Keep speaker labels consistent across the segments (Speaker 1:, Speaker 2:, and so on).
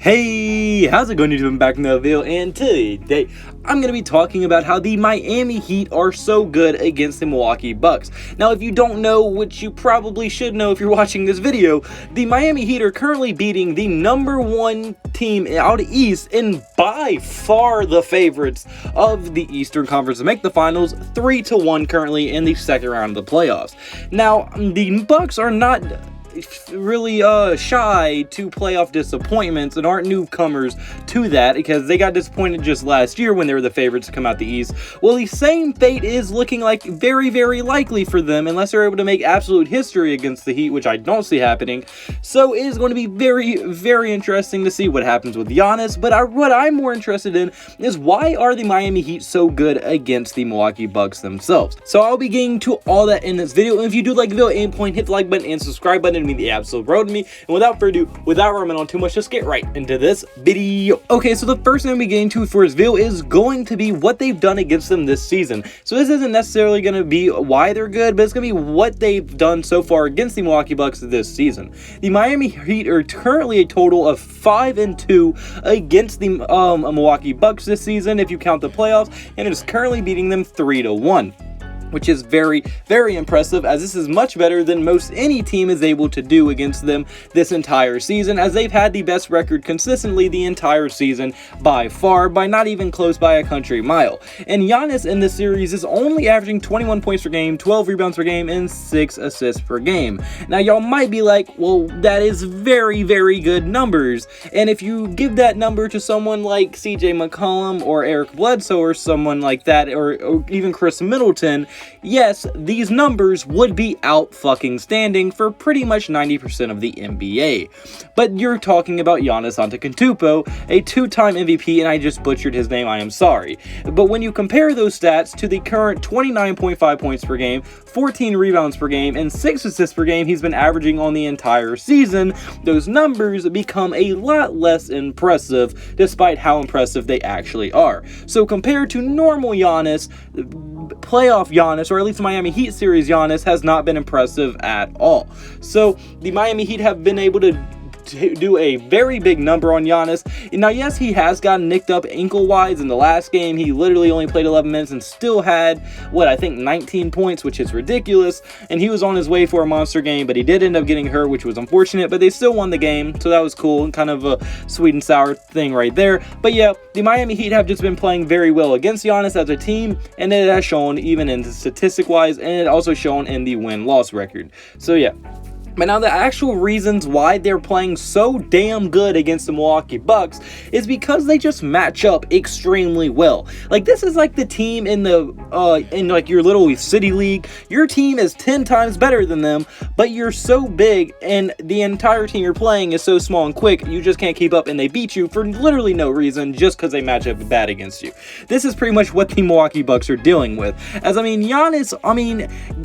Speaker 1: Hey, how's it going, YouTube? I'm back in the video, and today I'm going to be talking about how the Miami Heat are so good against the Milwaukee Bucks. Now, if you don't know, which you probably should know if you're watching this video, the Miami Heat are currently beating the #1 team out east and by far the favorites of the Eastern Conference to make the finals, 3-1 currently in the second round of the playoffs. Now, the Bucks are not really shy to playoff disappointments and aren't newcomers to that, because they got disappointed just last year when they were the favorites to come out the East. Well, the same fate is looking like very likely for them unless they're able to make absolute history against the Heat, which I don't see happening. So it is going to be very interesting to see what happens with Giannis. But what I'm more interested in is, why are the Miami Heat so good against the Milwaukee Bucks themselves? So I'll be getting to all that in this video. And if you do like the video, aim point, hit the like button and subscribe button. The absolute road to me. And without further ado, without rambling on too much, just get right into this video. Okay, so the first thing we get into for this video is going to be what they've done against them this season. So this isn't necessarily going to be why they're good, but it's going to be what they've done so far against the Milwaukee Bucks this season. The Miami Heat are currently a total of 5-2 against the Milwaukee Bucks this season, if you count the playoffs, and it is currently beating them 3-1. Which is very impressive, as this is much better than most any team is able to do against them this entire season, as they've had the best record consistently the entire season by far, by not even close by a country mile. And Giannis in this series is only averaging 21 points per game, 12 rebounds per game, and 6 assists per game. Now y'all might be like, well, that is very good numbers, and if you give that number to someone like CJ McCollum or Eric Bledsoe or someone like that, or even Chris Middleton, yes, these numbers would be out-fucking-standing for pretty much 90% of the NBA. But you're talking about Giannis Antetokounmpo, a two-time MVP, and I just butchered his name, I am sorry. But when you compare those stats to the current 29.5 points per game, 14 rebounds per game, and 6 assists per game he's been averaging on the entire season, those numbers become a lot less impressive, despite how impressive they actually are. So compared to normal Giannis, playoff Giannis, or at least Miami Heat series Giannis, has not been impressive at all. So the Miami Heat have been able to do a very big number on Giannis. Now, yes, he has gotten nicked up ankle-wise in the last game. He literally only played 11 minutes and still had, I think 19 points, which is ridiculous. And he was on his way for a monster game, but he did end up getting hurt, which was unfortunate. But they still won the game, so that was cool. Kind of a sweet and sour thing right there. But yeah, the Miami Heat have just been playing very well against Giannis as a team, and it has shown even in statistic-wise, and it also shown in the win-loss record. So yeah. But now the actual reasons why they're playing so damn good against the Milwaukee Bucks is because they just match up extremely well. Like, this is like the team in like your little city league. Your team is 10 times better than them, but you're so big and the entire team you're playing is so small and quick, you just can't keep up, and they beat you for literally no reason, just because they match up bad against you. This is pretty much what the Milwaukee Bucks are dealing with. As Giannis,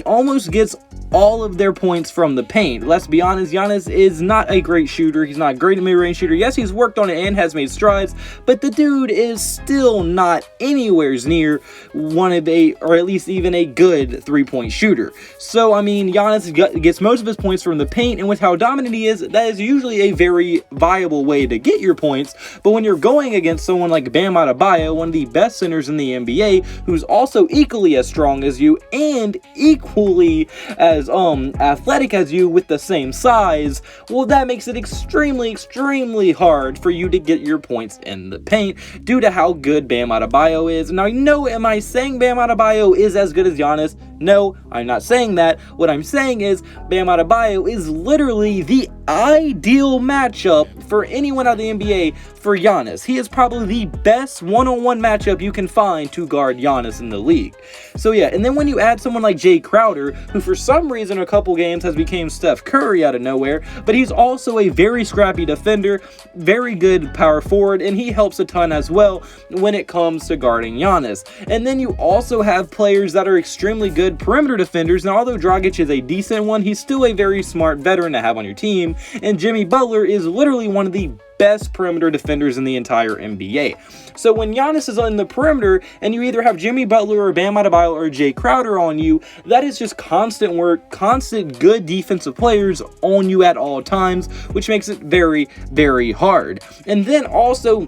Speaker 1: almost gets all of their points from the paint. Let's be honest, Giannis is not a great shooter. He's not great at mid-range shooter. Yes, he's worked on it and has made strides, but the dude is still not anywhere near one of or at least even a good three-point shooter. So, Giannis gets most of his points from the paint, and with how dominant he is, that is usually a very viable way to get your points. But when you're going against someone like Bam Adebayo, one of the best centers in the NBA, who's also equally as strong as you and equally as athletic as you with the same size, well, that makes it extremely hard for you to get your points in the paint due to how good Bam Adebayo is. Now, am I saying Bam Adebayo is as good as Giannis? No, I'm not saying that. What I'm saying is Bam Adebayo is literally the ideal matchup for anyone out of the NBA for Giannis. He is probably the best one-on-one matchup you can find to guard Giannis in the league. So yeah, and then when you add someone like Jay Crowder, who for some reason in a couple games has become Steph Curry out of nowhere, but he's also a very scrappy defender, very good power forward, and he helps a ton as well when it comes to guarding Giannis. And then you also have players that are extremely good perimeter defenders. Now, although Dragic is a decent one, he's still a very smart veteran to have on your team, and Jimmy Butler is literally one of the best perimeter defenders in the entire NBA. So when Giannis is on the perimeter and you either have Jimmy Butler or Bam Adebayo or Jay Crowder on you, that is just constant work, constant good defensive players on you at all times, which makes it very, very hard. And then also,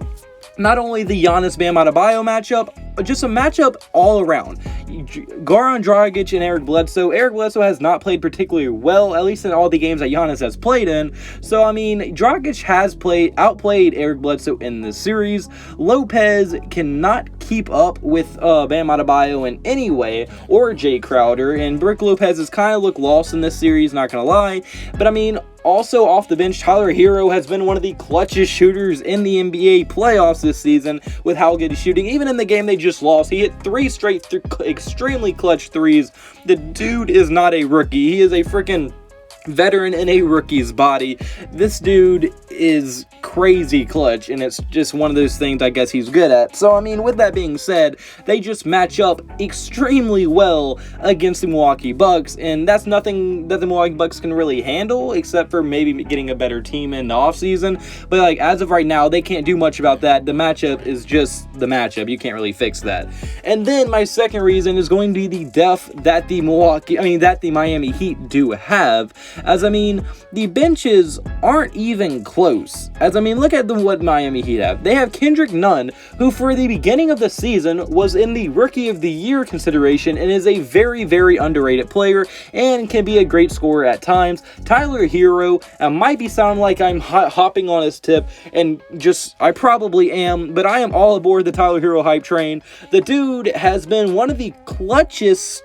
Speaker 1: not only the Giannis Bam Adebayo matchup, but just a matchup all around. Goran Dragic and Eric Bledsoe. Eric Bledsoe has not played particularly well, at least in all the games that Giannis has played in. So, I mean, Dragic has outplayed Eric Bledsoe in this series. Lopez cannot keep up with Bam Adebayo in any way, or Jay Crowder, and Brook Lopez has kind of looked lost in this series, not gonna lie. But, I mean, also off the bench, Tyler Hero has been one of the clutchest shooters in the NBA playoffs this season with how good he's shooting. Even in the game they just lost, he hit 3 straight extremely clutch threes. The dude is not a rookie. He is a freaking veteran in a rookie's body. This dude is crazy clutch, and it's just one of those things I guess he's good at. So, I mean, with that being said, they just match up extremely well against the Milwaukee Bucks, and that's nothing that the Milwaukee Bucks can really handle, except for maybe getting a better team in the offseason. But, like, as of right now, they can't do much about that. The matchup is just the matchup. You can't really fix that. And then my second reason is going to be the depth that the Miami Heat do have. As I mean, the benches aren't even close. As I mean, look at what Miami Heat have. They have Kendrick Nunn, who for the beginning of the season was in the Rookie of the Year consideration and is a very, very underrated player and can be a great scorer at times. Tyler Hero, I might be sounding like I'm hopping on his tip, and I probably am, but I am all aboard the Tyler Hero hype train. The dude has been one of the clutchest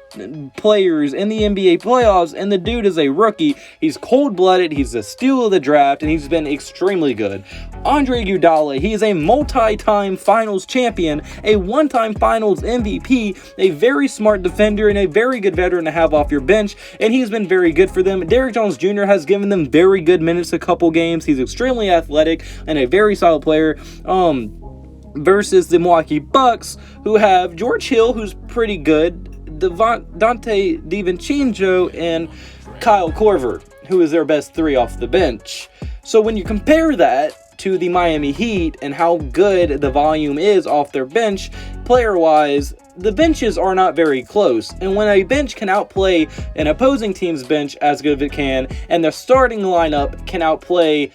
Speaker 1: players in the NBA playoffs, and the dude is a rookie. He's cold-blooded, he's a steal of the draft, and he's been extremely good. Andre Goodale, he is a multi-time finals champion, a one-time finals MVP, a very smart defender, and a very good veteran to have off your bench, and he's been very good for them. Derrick Jones Jr. has given them very good minutes a couple games. He's extremely athletic and a very solid player. Versus the Milwaukee Bucks, who have George Hill, who's pretty good, Dante DiVincenzo, and Kyle Korver, who is their best 3 off the bench. So when you compare that to the Miami Heat and how good the volume is off their bench, player-wise, the benches are not very close. And when a bench can outplay an opposing team's bench as good as it can, and the starting lineup can outplay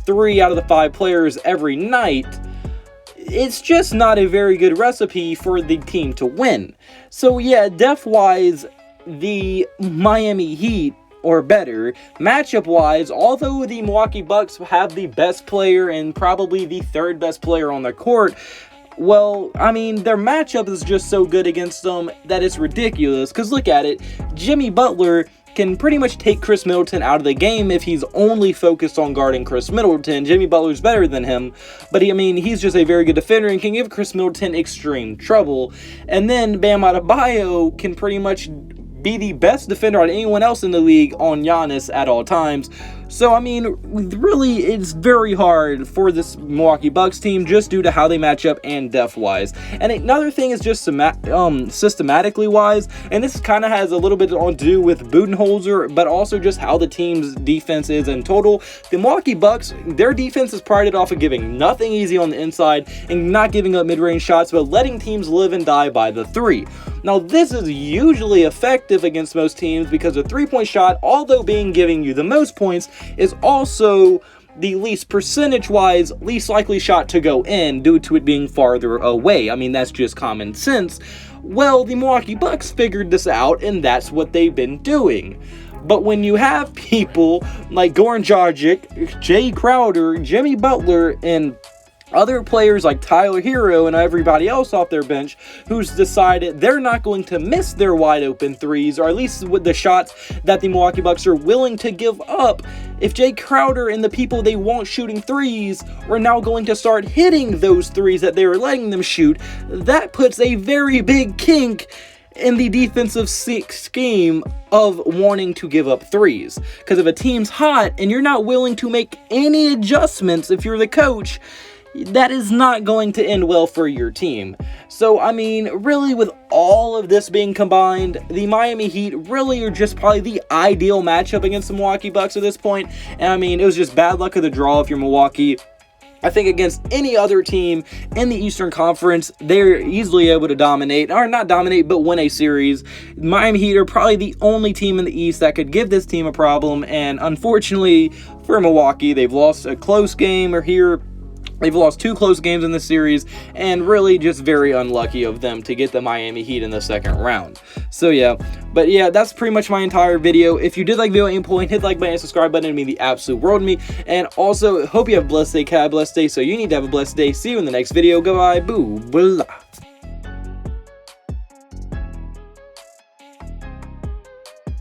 Speaker 1: 3 out of the 5 players every night, it's just not a very good recipe for the team to win. So yeah, depth-wise, the Miami Heat are better. Matchup-wise, although the Milwaukee Bucks have the best player and probably the 3rd best player on the court, well, I mean, their matchup is just so good against them that it's ridiculous. Because look at it, Jimmy Butler can pretty much take Chris Middleton out of the game if he's only focused on guarding Chris Middleton. Jimmy Butler's better than him, but he's just a very good defender and can give Chris Middleton extreme trouble. And then Bam Adebayo can pretty much be the best defender on anyone else in the league on Giannis at all times. So, I mean, really, it's very hard for this Milwaukee Bucks team just due to how they match up and depth-wise. And another thing is just systematically-wise, and this kind of has a little bit to do with Budenholzer, but also just how the team's defense is in total. The Milwaukee Bucks, their defense is prided off of giving nothing easy on the inside and not giving up mid-range shots, but letting teams live and die by the 3. Now, this is usually effective against most teams because a 3-point shot, although giving you the most points, is also the least percentage-wise least likely shot to go in due to it being farther away. I mean, that's just common sense. Well, the Milwaukee Bucks figured this out, and that's what they've been doing. But when you have people like Goran Dragic, Jay Crowder, Jimmy Butler, and other players like Tyler Hero and everybody else off their bench who's decided they're not going to miss their wide open threes, or at least with the shots that the Milwaukee Bucks are willing to give up. If Jay Crowder and the people they want shooting threes are now going to start hitting those threes that they were letting them shoot, that puts a very big kink in the defensive scheme of wanting to give up threes. Because if a team's hot and you're not willing to make any adjustments if you're the coach, that is not going to end well for your team. So, I mean, really, with all of this being combined, the Miami Heat really are just probably the ideal matchup against the Milwaukee Bucks at this point. And I mean, it was just bad luck of the draw if you're Milwaukee. I think against any other team in the Eastern Conference, they're easily able to dominate, or not dominate, but win a series. Miami Heat are probably the only team in the East that could give this team a problem, and unfortunately for Milwaukee, they've lost a close game, or here they've lost 2 close games in this series, and really just very unlucky of them to get the Miami Heat in the second round. So yeah, but yeah, that's pretty much my entire video. If you did like the video at any point, hit the like button and subscribe button. It would mean the absolute world to me. And also, hope you have a blessed day, blessed day. So you need to have a blessed day. See you in the next video. Goodbye, boo, blah.